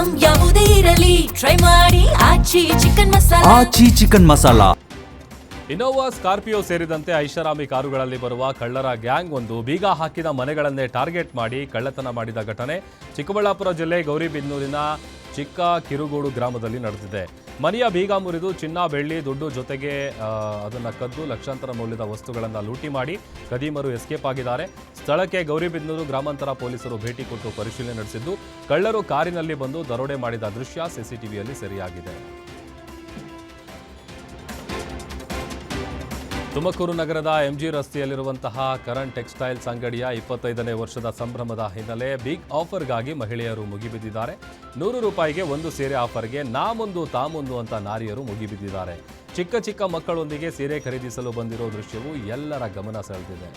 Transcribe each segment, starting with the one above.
Item ಯಾವುದೇ ಇರಲಿ try ಮಾಡಿ ಆಚಿ ಚಿಕನ್ ಮಸಾಲಾ. ಇನೋವಾ, ಸ್ಕಾರ್ಪಿಯೋ ಸೇರಿದಂತೆ ಐಷಾರಾಮಿ ಕಾರುಗಳಲ್ಲಿ ಬರುವ ಕಳ್ಳರ ಗ್ಯಾಂಗ್ ಒಂದು ಬೀಗ ಹಾಕಿದ ಮನೆಗಳನ್ನೇ ಟಾರ್ಗೆಟ್ ಮಾಡಿ ಕಳ್ಳತನ ಮಾಡಿದ ಘಟನೆ ಚಿಕ್ಕಬಳ್ಳಾಪುರ ಜಿಲ್ಲೆ ಗೌರಿಬಿದನೂರಿನ ಚಿಕ್ಕ ಕಿರುಗೋಡು ಗ್ರಾಮದಲ್ಲಿ ನಡೆದಿದೆ. ಮನೆಯ ಬೀಗ ಮುರಿದು ಚಿನ್ನ, ಬೆಳ್ಳಿ, ದುಡ್ಡು ಜೊತೆಗೆ ಅದನ್ನು ಕದ್ದು ಲಕ್ಷಾಂತರ ಮೌಲ್ಯದ ವಸ್ತುಗಳನ್ನು ಲೂಟಿ ಮಾಡಿ ಕದೀಮರು ಎಸ್ಕೇಪ್ ಆಗಿದ್ದಾರೆ. ಸ್ಥಳಕ್ಕೆ ಗೌರಿಬಿದನೂರು ಗ್ರಾಮಾಂತರ ಪೊಲೀಸರು ಭೇಟಿ ಕೊಟ್ಟು ಪರಿಶೀಲನೆ ನಡೆಸಿದ್ದು, ಕಳ್ಳರು ಕಾರಿನಲ್ಲಿ ಬಂದು ದರೋಡೆ ಮಾಡಿದ ದೃಶ್ಯ ಸಿಸಿಟಿವಿಯಲ್ಲಿ ಸೆರೆಯಾಗಿದೆ. ತುಮಕೂರು ನಗರದ ಎಂಜಿ ರಸ್ತೆಯಲ್ಲಿರುವಂತಹ ಕರಣ್ ಟೆಕ್ಸ್ಟೈಲ್ಸ್ ಅಂಗಡಿಯ 25ನೇ ವರ್ಷದ ಸಂಭ್ರಮದ ಹಿನ್ನೆಲೆ ಬಿಗ್ ಆಫರ್ಗಾಗಿ ಮಹಿಳೆಯರು ಮುಗಿಬಿದ್ದಿದ್ದಾರೆ. 100 ರೂಪಾಯಿಗೆ ಒಂದು ಸೀರೆ ಆಫರ್ಗೆ ನಾಮೊಂದು ತಾಮೊಂದು ಅಂತ ನಾರಿಯರು ಮುಗಿಬಿದ್ದಿದ್ದಾರೆ. ಚಿಕ್ಕ ಚಿಕ್ಕ ಮಕ್ಕಳೊಂದಿಗೆ ಸೀರೆ ಖರೀದಿಸಲು ಬಂದಿರೋ ದೃಶ್ಯವು ಎಲ್ಲರ ಗಮನ ಸೆಳೆದಿದೆ.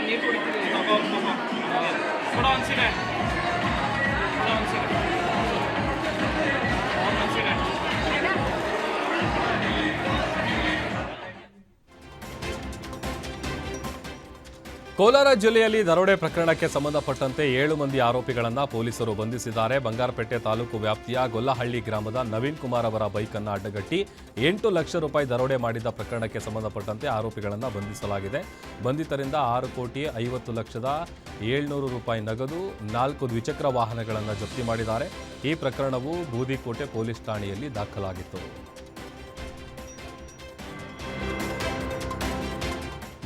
ನೀರು ಕುಡಿತೀವಿ ಕೂಡ ಅನ್ಸಿದೆ ಕೋಲಾರ ಜಿಲ್ಲೆಯಲ್ಲಿ ದರೋಡೆ ಪ್ರಕರಣಕ್ಕೆ ಸಂಬಂಧಪಟ್ಟಂತೆ 7 ಮಂದಿ ಆರೋಪಿಗಳನ್ನು ಪೊಲೀಸರು ಬಂಧಿಸಿದ್ದಾರೆ. ಬಂಗಾರಪೇಟೆ ತಾಲೂಕು ವ್ಯಾಪ್ತಿಯ ಗೊಲ್ಲಹಳ್ಳಿ ಗ್ರಾಮದ ನವೀನ್ ಕುಮಾರ್ ಅವರ ಬೈಕನ್ನು ಅಡ್ಡಗಟ್ಟಿ 8 ಲಕ್ಷ ರೂಪಾಯಿ ದರೋಡೆ ಮಾಡಿದ ಪ್ರಕರಣಕ್ಕೆ ಸಂಬಂಧಪಟ್ಟಂತೆ ಆರೋಪಿಗಳನ್ನು ಬಂಧಿಸಲಾಗಿದೆ. ಬಂಧಿತರಿಂದ 6,50,700,000 ರೂಪಾಯಿ ನಗದು, 4 ದ್ವಿಚಕ್ರ ವಾಹನಗಳನ್ನು ಜಪ್ತಿ ಮಾಡಿದ್ದಾರೆ. ಈ ಪ್ರಕರಣವು ಬೂದಿಕೋಟೆ ಪೊಲೀಸ್ ಠಾಣೆಯಲ್ಲಿ ದಾಖಲಾಗಿತ್ತು.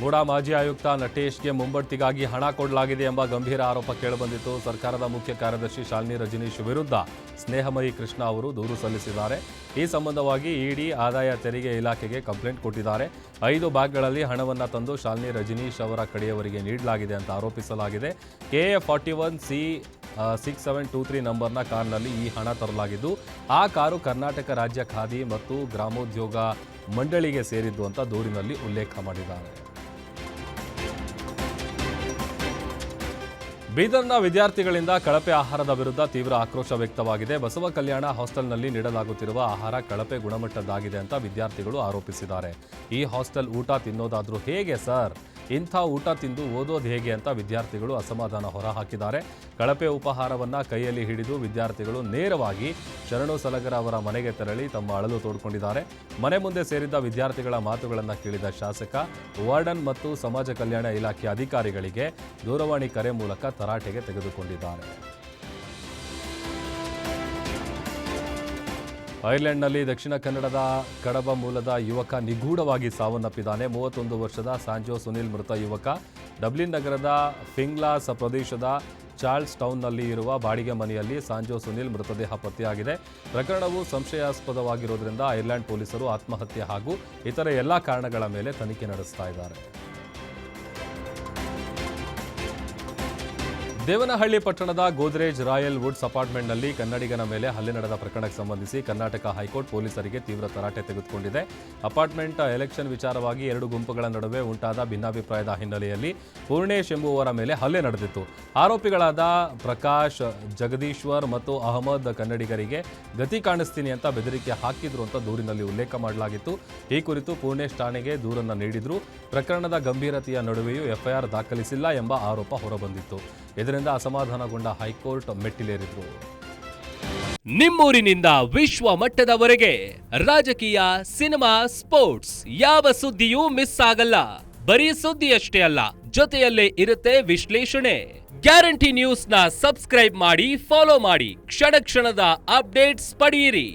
ಮೂಡಾ ಮಾಜಿ ಆಯುಕ್ತ ನಟೇಶ್ಗೆ ಮುಂಬಡ್ತಿಗಾಗಿ ಹಣ ಕೊಡಲಾಗಿದೆ ಎಂಬ ಗಂಭೀರ ಆರೋಪ ಕೇಳಿಬಂದಿತ್ತು. ಸರ್ಕಾರದ ಮುಖ್ಯ ಕಾರ್ಯದರ್ಶಿ ಶಾಲಿನಿ ರಜನೀಶ್ ವಿರುದ್ಧ ಸ್ನೇಹಮಯಿ ಕೃಷ್ಣ ಅವರು ದೂರು ಸಲ್ಲಿಸಿದ್ದಾರೆ. ಈ ಸಂಬಂಧವಾಗಿ ಇಡಿ ಆದಾಯ ತೆರಿಗೆ ಇಲಾಖೆಗೆ ಕಂಪ್ಲೇಂಟ್ ಕೊಟ್ಟಿದ್ದಾರೆ. 5 ಬ್ಯಾಗ್ಗಳಲ್ಲಿ ಹಣವನ್ನು ತಂದು ಶಾಲಿನಿ ರಜನೀಶ್ ಅವರ ಕಡೆಯವರಿಗೆ ನೀಡಲಾಗಿದೆ ಅಂತ ಆರೋಪಿಸಲಾಗಿದೆ. KA 41C 6723 ನಂಬರ್ನ ಕಾರ್ನಲ್ಲಿ ಈ ಹಣ ತರಲಾಗಿದ್ದು, ಆ ಕಾರು ಕರ್ನಾಟಕ ರಾಜ್ಯ ಖಾದಿ ಮತ್ತು ಗ್ರಾಮೋದ್ಯೋಗ ಮಂಡಳಿಗೆ ಸೇರಿದ್ದು ಅಂತ ದೂರಿನಲ್ಲಿ ಉಲ್ಲೇಖ ಮಾಡಿದ್ದಾರೆ. ಬೀದರ್ನ ವಿದ್ಯಾರ್ಥಿಗಳಿಂದ ಕಳಪೆ ಆಹಾರದ ವಿರುದ್ಧ ತೀವ್ರ ಆಕ್ರೋಶ ವ್ಯಕ್ತವಾಗಿದೆ. ಬಸವ ಕಲ್ಯಾಣ ಹಾಸ್ಟೆಲ್ನಲ್ಲಿ ನೀಡಲಾಗುತ್ತಿರುವ ಆಹಾರ ಕಳಪೆ ಗುಣಮಟ್ಟದ್ದಾಗಿದೆ ಅಂತ ವಿದ್ಯಾರ್ಥಿಗಳು ಆರೋಪಿಸಿದ್ದಾರೆ. ಈ ಹಾಸ್ಟೆಲ್ ಊಟ ತಿನ್ನೋದಾದ್ರೂ ಹೇಗೆ ಸರ್? ಇಂಥ ಊಟ ತಿಂದು ಓದೋದು ಹೇಗೆ ಅಂತ ವಿದ್ಯಾರ್ಥಿಗಳು ಅಸಮಾಧಾನ ಹೊರಹಾಕಿದ್ದಾರೆ. ಕಳಪೆ ಉಪಹಾರವನ್ನು ಕೈಯಲ್ಲಿ ಹಿಡಿದು ವಿದ್ಯಾರ್ಥಿಗಳು ನೇರವಾಗಿ ಶರಣು ಸಲಗರ ಅವರ ಮನೆಗೆ ತೆರಳಿ ತಮ್ಮ ಅಳಲು ತೋಡಿಕೊಂಡಿದ್ದಾರೆ. ಮನೆ ಮುಂದೆ ಸೇರಿದ್ದ ವಿದ್ಯಾರ್ಥಿಗಳ ಮಾತುಗಳನ್ನು ಕೇಳಿದ ಶಾಸಕ, ವಾರ್ಡನ್ ಮತ್ತು ಸಮಾಜ ಕಲ್ಯಾಣ ಇಲಾಖೆ ಅಧಿಕಾರಿಗಳಿಗೆ ದೂರವಾಣಿ ಕರೆ ಮೂಲಕ ತರಾಟೆಗೆ ತೆಗೆದುಕೊಂಡಿದ್ದಾರೆ. ಐರ್ಲೆಂಡ್ನಲ್ಲಿ ದಕ್ಷಿಣ ಕನ್ನಡದ ಕಡಬ ಮೂಲದ ಯುವಕ ನಿಗೂಢವಾಗಿ ಸಾವನ್ನಪ್ಪಿದ್ದಾನೆ. 31 ವರ್ಷದ ಸಾಂಜೋ ಸುನಿಲ್ ಮೃತ ಯುವಕ ಡಬ್ಲಿನ್ ನಗರದ ಫಿಂಗ್ಲಾಸ್ ಪ್ರದೇಶದ ಚಾರ್ಲ್ಸ್ ಟೌನ್ನಲ್ಲಿ ಇರುವ ಬಾಡಿಗೆ ಮನೆಯಲ್ಲಿ ಸಾಂಜೋ ಸುನಿಲ್ ಮೃತದೇಹ ಪತ್ತೆಯಾಗಿದೆ. ಪ್ರಕರಣವು ಸಂಶಯಾಸ್ಪದವಾಗಿರುವುದರಿಂದ ಐರ್ಲೆಂಡ್ ಪೊಲೀಸರು ಆತ್ಮಹತ್ಯೆ ಹಾಗೂ ಇತರ ಎಲ್ಲ ಕಾರಣಗಳ ಮೇಲೆ ತನಿಖೆ ನಡೆಸ್ತಾ ಇದ್ದಾರೆ. ದೇವನಹಳ್ಳಿ ಪಟ್ಟಣದ ಗೋದ್ರೇಜ್ ರಾಯಲ್ ವುಡ್ಸ್ ಅಪಾರ್ಟ್ಮೆಂಟ್ನಲ್ಲಿ ಕನ್ನಡಿಗನ ಮೇಲೆ ಹಲ್ಲೆ ನಡೆದ ಪ್ರಕರಣಕ್ಕೆ ಸಂಬಂಧಿಸಿ ಕರ್ನಾಟಕ ಹೈಕೋರ್ಟ್ ಪೊಲೀಸರಿಗೆ ತೀವ್ರ ತರಾಟೆ ತೆಗೆದುಕೊಂಡಿದೆ. ಅಪಾರ್ಟ್ಮೆಂಟ್ ಎಲೆಕ್ಷನ್ ವಿಚಾರವಾಗಿ 2 ಗುಂಪುಗಳ ನಡುವೆ ಉಂಟಾದ ಭಿನ್ನಾಭಿಪ್ರಾಯದ ಹಿನ್ನೆಲೆಯಲ್ಲಿ ಪೂರ್ಣೇಶ್ ಎಂಬುವರ ಮೇಲೆ ಹಲ್ಲೆ ನಡೆದಿತ್ತು. ಆರೋಪಿಗಳಾದ ಪ್ರಕಾಶ್, ಜಗದೀಶ್ವರ್ ಮತ್ತು ಅಹಮದ್ ಕನ್ನಡಿಗರಿಗೆ ಗತಿ ಕಾಣಿಸ್ತೀನಿ ಅಂತ ಬೆದರಿಕೆ ಹಾಕಿದ್ರು ಅಂತ ದೂರಿನಲ್ಲಿ ಉಲ್ಲೇಖ ಮಾಡಲಾಗಿತ್ತು. ಈ ಕುರಿತು ಪೂರ್ಣೇಶ್ ಠಾಣೆಗೆ ದೂರನ್ನು ನೀಡಿದ್ರು. ಪ್ರಕರಣದ ಗಂಭೀರತೆಯ ನಡುವೆಯೂ FIR ದಾಖಲಿಸಿಲ್ಲ ಎಂಬ ಆರೋಪ ಹೊರಬಂದಿತ್ತು. ಇದರಿಂದ ಅಸಮಾಧಾನಗೊಂಡ ಹೈಕೋರ್ಟ್ ಮೆಟ್ಟಿಲೇರಿದ್ರು. ನಿಮ್ಮೂರಿನಿಂದ ವಿಶ್ವ ಮಟ್ಟದವರೆಗೆ ರಾಜಕೀಯ, ಸಿನಿಮಾ, ಸ್ಪೋರ್ಟ್ಸ್ ಯಾವ ಸುದ್ದಿಯೂ ಮಿಸ್ ಆಗಲ್ಲ. ಬರೀ ಸುದ್ದಿಯಷ್ಟೇ ಅಲ್ಲ, ಜೊತೆಯಲ್ಲೇ ಇರುತ್ತೆ ವಿಶ್ಲೇಷಣೆ. ಗ್ಯಾರಂಟಿ ನ್ಯೂಸ್ನ ಸಬ್ಸ್ಕ್ರೈಬ್ ಮಾಡಿ, ಫಾಲೋ ಮಾಡಿ, ಕ್ಷಣ ಕ್ಷಣದ ಅಪ್ಡೇಟ್ಸ್ ಪಡೆಯಿರಿ.